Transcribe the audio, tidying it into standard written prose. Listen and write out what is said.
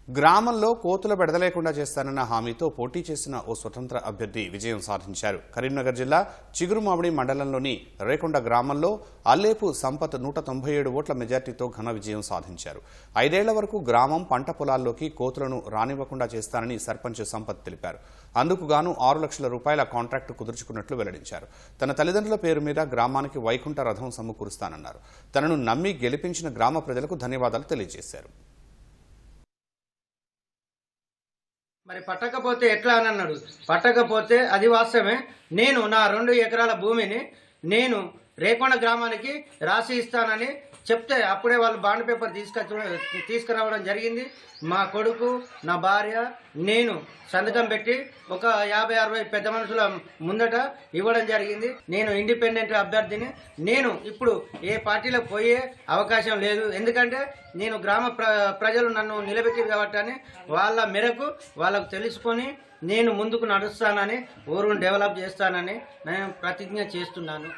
గ్రామంలో కోతుల బెడదలేకుండా చేస్తానన్న హామీతో పోటీ చేసిన ఓ స్వతంత్ర అభ్యర్థి విజయం సాధించారు. కరీంనగర్ జిల్లా చిగురుమామిడి మండలంలోని రేకొండ గ్రామంలో అల్లేపు సంపత్ 197 ఓట్ల మెజార్టీతో ఘన విజయం సాధించారు. 5 ఏళ్ల వరకు గ్రామం పంట పొలాల్లోకి కోతులను రానివ్వకుండా చేస్తానని సర్పంచ్ సంపత్ తెలిపారు. అందుకు గాను 6 లక్షల రూపాయల కాంట్రాక్టు కుదుర్చుకున్నట్లు వెల్లడించారు. తన తల్లిదండ్రుల పేరు మీద గ్రామానికి వైకుంఠ రథం సమకూరుస్తానన్నారు. తనను నమ్మి గెలిపించిన గ్రామ ప్రజలకు ధన్యవాదాలు తెలియజేశారు. మరి పట్టకపోతే ఎట్లా అని అన్నాడు. పట్టకపోతే అది వాస్తవమే. నేను నా 2 ఎకరాల భూమిని నేను రేకొండ గ్రామానికి రాసి ఇస్తానని చెప్తే అప్పుడే వాళ్ళు బాండ్ పేపర్ తీసుకురావడం జరిగింది. మా కొడుకు, నా భార్య, నేను సంతకం పెట్టి ఒక 50-60 పెద్ద మనుషుల ముందట ఇవ్వడం జరిగింది. నేను ఇండిపెండెంట్ అభ్యర్థిని. నేను ఇప్పుడు ఏ పార్టీలో పోయే అవకాశం లేదు. ఎందుకంటే నేను గ్రామ ప్రజలు నన్ను నిలబెట్టారు కాబట్టి వాళ్ళ మేరకు వాళ్ళకు తెలుసుకొని నేను ముందుకు నడుస్తానని, ఊరును డెవలప్ చేస్తానని నేను ప్రతిజ్ఞ చేస్తున్నాను.